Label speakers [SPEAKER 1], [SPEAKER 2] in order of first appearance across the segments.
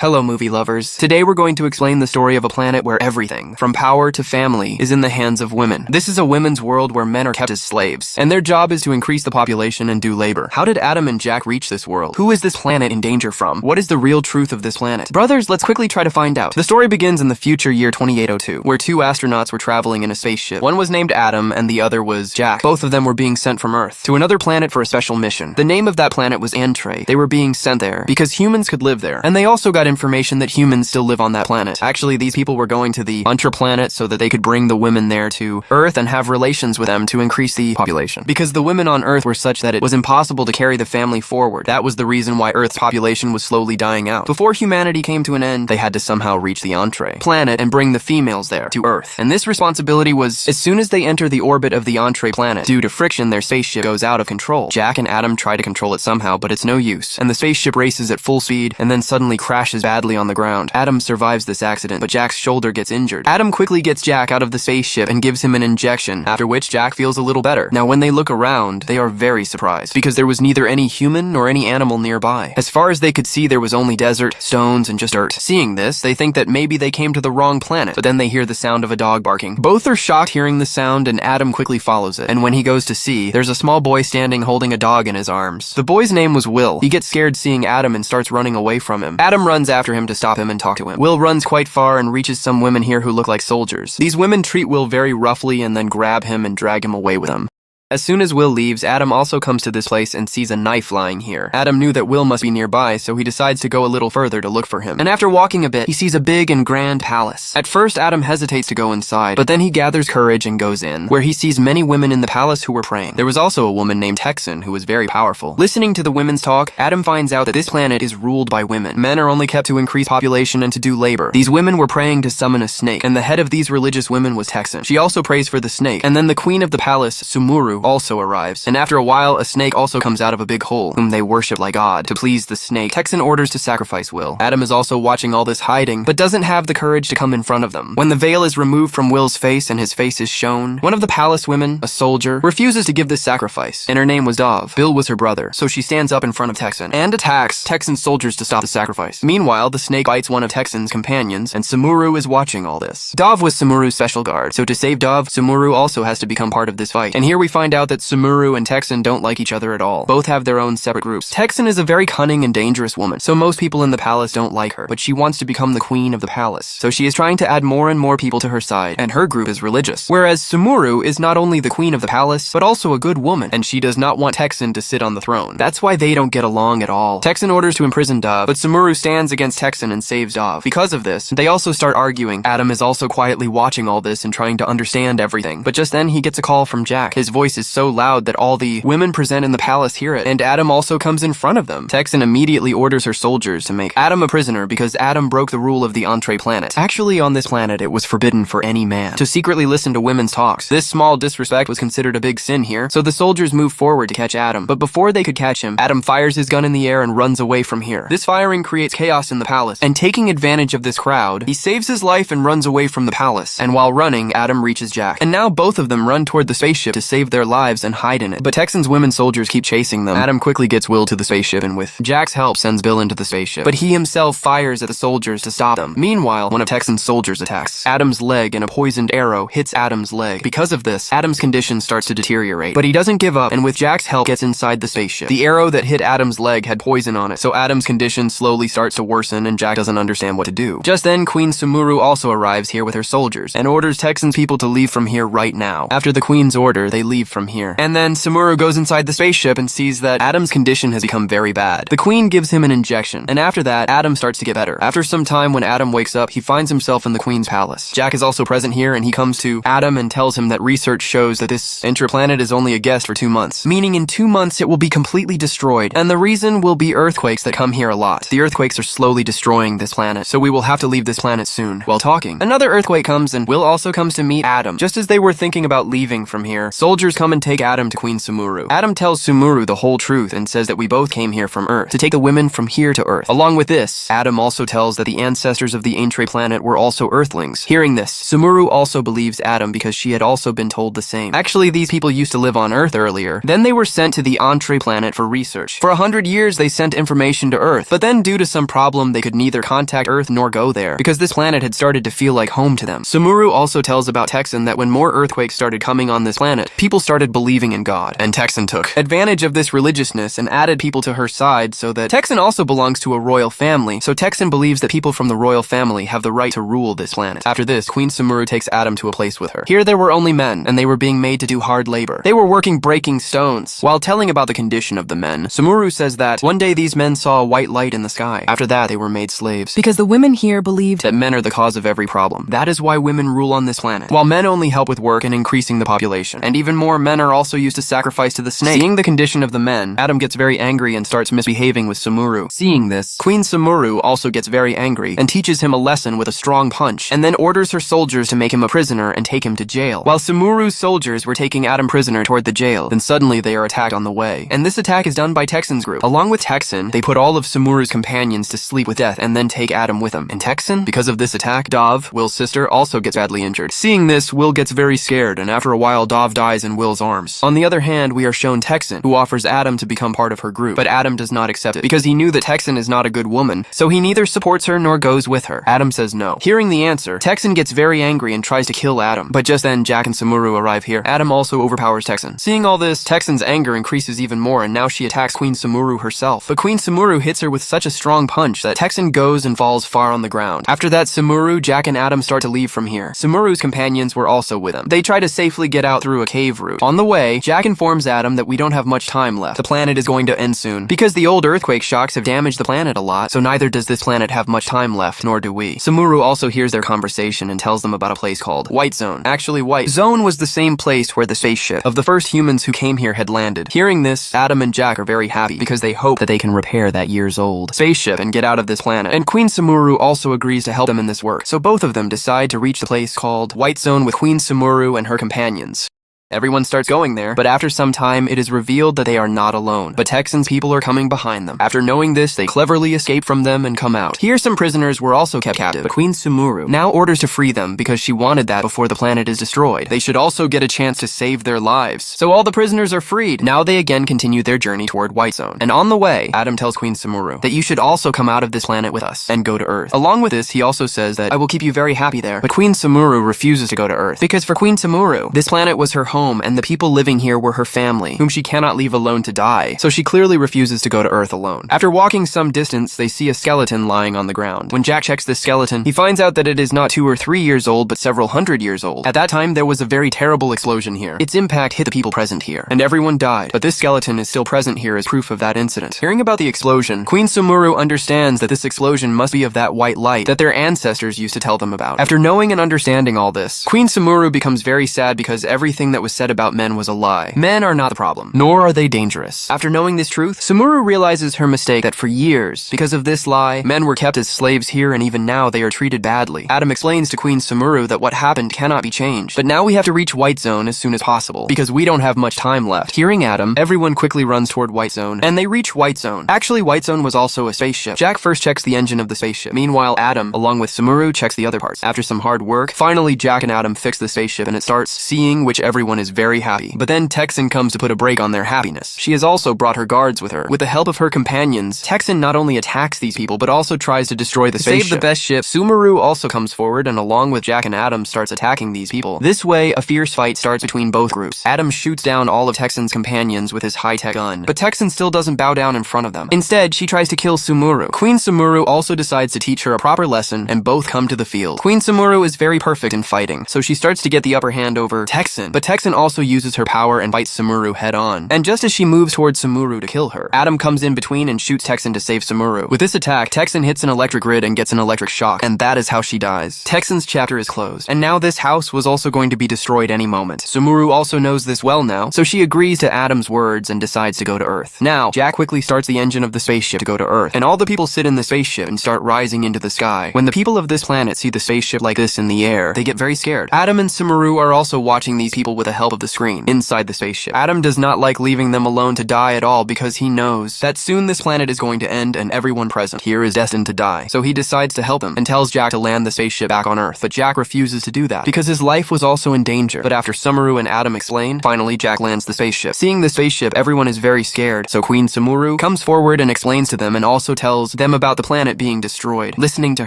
[SPEAKER 1] Hello movie lovers. Today we're going to explain the story of a planet where everything, from power to family, is in the hands of women. This is a women's world where men are kept as slaves, and their job is to increase the population and do labor. How did Adam and Jack reach this world? Who is this planet in danger from? What is the real truth of this planet? Brothers, let's quickly try to find out. The story begins in the future year 2802, where two astronauts were traveling in a spaceship. One was named Adam and the other was Jack. Both of them were being sent from Earth to another planet for a special mission. The name of that planet was Antre. They were being sent there because humans could live there, and they also got information that humans still live on that planet. Actually, these people were going to the Hunter planet so that they could bring the women there to Earth and have relations with them to increase the population. Because the women on Earth were such that it was impossible to carry the family forward. That was the reason why Earth's population was slowly dying out. Before humanity came to an end, they had to somehow reach the Antre planet and bring the females there to Earth. And this responsibility was, as soon as they enter the orbit of the Antre planet, due to friction, their spaceship goes out of control. Jack and Adam try to control it somehow, but it's no use. And the spaceship races at full speed and then suddenly crashes badly on the ground. Adam survives this accident, but Jack's shoulder gets injured. Adam quickly gets Jack out of the spaceship and gives him an injection, after which Jack feels a little better. Now, when they look around, they are very surprised, because there was neither any human nor any animal nearby. As far as they could see, there was only desert, stones, and just dirt. Seeing this, they think that maybe they came to the wrong planet, but then they hear the sound of a dog barking. Both are shocked hearing the sound, and Adam quickly follows it. And when he goes to see, there's a small boy standing holding a dog in his arms. The boy's name was Will. He gets scared seeing Adam and starts running away from him. Adam runs after him to stop him and talk to him. Will runs quite far and reaches some women here who look like soldiers. These women treat Will very roughly and then grab him and drag him away with them. As soon as Will leaves, Adam also comes to this place and sees a knife lying here. Adam knew that Will must be nearby, so he decides to go a little further to look for him. And after walking a bit, he sees a big and grand palace. At first, Adam hesitates to go inside, but then he gathers courage and goes in, where he sees many women in the palace who were praying. There was also a woman named Texan who was very powerful. Listening to the women's talk, Adam finds out that this planet is ruled by women. Men are only kept to increase population and to do labor. These women were praying to summon a snake, and the head of these religious women was Texan. She also prays for the snake, and then the queen of the palace, Sumuru, also arrives. And after a while, a snake also comes out of a big hole, whom they worship like God. To please the snake, Texan orders to sacrifice Will. Adam is also watching all this hiding, but doesn't have the courage to come in front of them. When the veil is removed from Will's face and his face is shown, one of the palace women, a soldier, refuses to give this sacrifice, and her name was Dov. Bill was her brother, so she stands up in front of Texan and attacks Texan's soldiers to stop the sacrifice. Meanwhile, the snake bites one of Texan's companions, and Sumuru is watching all this. Dov was Sumuru's special guard, so to save Dov, Sumuru also has to become part of this fight. And here we find out that Sumuru and Texan don't like each other at all. Both have their own separate groups. Texan is a very cunning and dangerous woman, so most people in the palace don't like her, but she wants to become the queen of the palace. So she is trying to add more and more people to her side, and her group is religious. Whereas Sumuru is not only the queen of the palace, but also a good woman, and she does not want Texan to sit on the throne. That's why they don't get along at all. Texan orders to imprison Dov, but Sumuru stands against Texan and saves Dov. Because of this, they also start arguing. Adam is also quietly watching all this and trying to understand everything, but just then he gets a call from Jack. His voice is so loud that all the women present in the palace hear it, and Adam also comes in front of them. Texan immediately orders her soldiers to make Adam a prisoner because Adam broke the rule of the Antre planet. Actually, on this planet, it was forbidden for any man to secretly listen to women's talks. This small disrespect was considered a big sin here, so the soldiers move forward to catch Adam. But before they could catch him, Adam fires his gun in the air and runs away from here. This firing creates chaos in the palace, and taking advantage of this crowd, he saves his life and runs away from the palace. And while running, Adam reaches Jack. And now both of them run toward the spaceship to save their lives and hide in it. But Texan's women soldiers keep chasing them. Adam quickly gets Will to the spaceship and with Jack's help sends Bill into the spaceship. But he himself fires at the soldiers to stop them. Meanwhile, one of Texan's soldiers attacks Adam's leg and a poisoned arrow hits Adam's leg. Because of this, Adam's condition starts to deteriorate. But he doesn't give up and with Jack's help gets inside the spaceship. The arrow that hit Adam's leg had poison on it, so Adam's condition slowly starts to worsen and Jack doesn't understand what to do. Just then, Queen Sumuru also arrives here with her soldiers and orders Texan's people to leave from here right now. After the queen's order, they leave from here. And then Sumuru goes inside the spaceship and sees that Adam's condition has become very bad. The queen gives him an injection, and after that, Adam starts to get better. After some time, when Adam wakes up, he finds himself in the queen's palace. Jack is also present here, and he comes to Adam and tells him that research shows that this intraplanet is only a guest for 2 months, meaning in 2 months it will be completely destroyed, and the reason will be earthquakes that come here a lot. The earthquakes are slowly destroying this planet, so we will have to leave this planet soon. While talking, another earthquake comes, and Will also comes to meet Adam. Just as they were thinking about leaving from here, soldiers come and take Adam to Queen Sumuru. Adam tells Sumuru the whole truth and says that we both came here from Earth to take the women from here to Earth. Along with this, Adam also tells that the ancestors of the Aintree planet were also Earthlings. Hearing this, Sumuru also believes Adam because she had also been told the same. Actually, these people used to live on Earth earlier. Then they were sent to the Aintree planet for research. For 100 years, they sent information to Earth, but then due to some problem, they could neither contact Earth nor go there because this planet had started to feel like home to them. Sumuru also tells about Texan that when more earthquakes started coming on this planet, people started believing in God, and Texan took advantage of this religiousness and added people to her side so that Texan also belongs to a royal family, so Texan believes that people from the royal family have the right to rule this planet. After this, Queen Sumuru takes Adam to a place with her. Here there were only men, and they were being made to do hard labor. They were working breaking stones. While telling about the condition of the men, Sumuru says that one day these men saw a white light in the sky. After that, they were made slaves. Because the women here believed that men are the cause of every problem. That is why women rule on this planet, while men only help with work and increasing the population. And even more, men are also used to sacrifice to the snake. Seeing the condition of the men, Adam gets very angry and starts misbehaving with Sumuru. Seeing this, Queen Sumuru also gets very angry and teaches him a lesson with a strong punch, and then orders her soldiers to make him a prisoner and take him to jail. While Sumuru's soldiers were taking Adam prisoner toward the jail, then suddenly they are attacked on the way. And this attack is done by Texan's group. Along with Texan, they put all of Sumuru's companions to sleep with death and then take Adam with them. And Texan, because of this attack, Dov, Will's sister, also gets badly injured. Seeing this, Will gets very scared, and after a while, Dov dies in Will's arms. On the other hand, we are shown Texan, who offers Adam to become part of her group, but Adam does not accept it because he knew that Texan is not a good woman, so he neither supports her nor goes with her. Adam says no. Hearing the answer, Texan gets very angry and tries to kill Adam, but just then Jack and Sumuru arrive here. Adam also overpowers Texan. Seeing all this, Texan's anger increases even more, and now she attacks Queen Sumuru herself. But Queen Sumuru hits her with such a strong punch that Texan goes and falls far on the ground. After that, Sumuru, Jack, and Adam start to leave from here. Sumuru's companions were also with him. They try to safely get out through a cave route. On the way, Jack informs Adam that we don't have much time left. The planet is going to end soon. Because the old earthquake shocks have damaged the planet a lot, so neither does this planet have much time left, nor do we. Sumuru also hears their conversation and tells them about a place called White Zone. Actually, White Zone was the same place where the spaceship of the first humans who came here had landed. Hearing this, Adam and Jack are very happy because they hope that they can repair that years-old spaceship and get out of this planet. And Queen Sumuru also agrees to help them in this work, so both of them decide to reach the place called White Zone with Queen Sumuru and her companions. Everyone starts going there, but after some time, it is revealed that they are not alone, but Texan's people are coming behind them. After knowing this, they cleverly escape from them and come out. Here, some prisoners were also kept captive, but Queen Sumuru now orders to free them because she wanted that before the planet is destroyed. They should also get a chance to save their lives. So all the prisoners are freed. Now they again continue their journey toward White Zone. And on the way, Adam tells Queen Sumuru that you should also come out of this planet with us and go to Earth. Along with this, he also says that I will keep you very happy there. But Queen Sumuru refuses to go to Earth because for Queen Sumuru, this planet was her home and the people living here were her family, whom she cannot leave alone to die, so she clearly refuses to go to Earth alone. After walking some distance, they see a skeleton lying on the ground. When Jack checks this skeleton, he finds out that it is not 2 or 3 years old, but several hundred years old. At that time, there was a very terrible explosion here. Its impact hit the people present here, and everyone died, but this skeleton is still present here as proof of that incident. Hearing about the explosion, Queen Sumuru understands that this explosion must be of that white light that their ancestors used to tell them about. After knowing and understanding all this, Queen Sumuru becomes very sad because everything that was said about men was a lie. Men are not the problem, nor are they dangerous. After knowing this truth, Sumuru realizes her mistake that for years, because of this lie, men were kept as slaves here and even now they are treated badly. Adam explains to Queen Sumuru that what happened cannot be changed, but now we have to reach White Zone as soon as possible, because we don't have much time left. Hearing Adam, everyone quickly runs toward White Zone, and they reach White Zone. Actually, White Zone was also a spaceship. Jack first checks the engine of the spaceship. Meanwhile, Adam, along with Sumuru, checks the other parts. After some hard work, finally Jack and Adam fix the spaceship and it starts seeing, which everyone is very happy. But then Texan comes to put a break on their happiness. She has also brought her guards with her. With the help of her companions, Texan not only attacks these people, but also tries to destroy the spaceship. To save the best ship, Sumuru also comes forward and along with Jack and Adam starts attacking these people. This way, a fierce fight starts between both groups. Adam shoots down all of Texan's companions with his high-tech gun, but Texan still doesn't bow down in front of them. Instead, she tries to kill Sumuru. Queen Sumuru also decides to teach her a proper lesson, and both come to the field. Queen Sumuru is very perfect in fighting, so she starts to get the upper hand over Texan, but Texan also uses her power and fights Sumuru head-on. And just as she moves towards Sumuru to kill her, Adam comes in between and shoots Texan to save Sumuru. With this attack, Texan hits an electric grid and gets an electric shock, and that is how she dies. Texan's chapter is closed, and now this house was also going to be destroyed any moment. Sumuru also knows this well now, so she agrees to Adam's words and decides to go to Earth. Now, Jack quickly starts the engine of the spaceship to go to Earth, and all the people sit in the spaceship and start rising into the sky. When the people of this planet see the spaceship like this in the air, they get very scared. Adam and Sumuru are also watching these people with the help of the screen inside the spaceship. Adam does not like leaving them alone to die at all because he knows that soon this planet is going to end and everyone present here is destined to die. So he decides to help him and tells Jack to land the spaceship back on Earth. But Jack refuses to do that because his life was also in danger. But after Sumuru and Adam explain, finally Jack lands the spaceship. Seeing the spaceship, everyone is very scared. So Queen Sumuru comes forward and explains to them and also tells them about the planet being destroyed. Listening to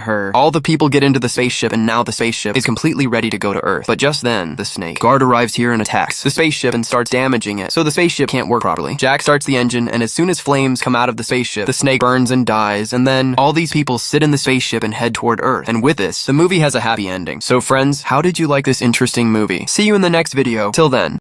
[SPEAKER 1] her, all the people get into the spaceship and now the spaceship is completely ready to go to Earth. But just then, the snake guard arrives here and attacks the spaceship and starts damaging it, so the spaceship can't work properly. Jack starts the engine, and as soon as flames come out of the spaceship, the snake burns and dies, and then all these people sit in the spaceship and head toward Earth. And with this, the movie has a happy ending. So friends, how did you like this interesting movie? See you in the next video. Till then.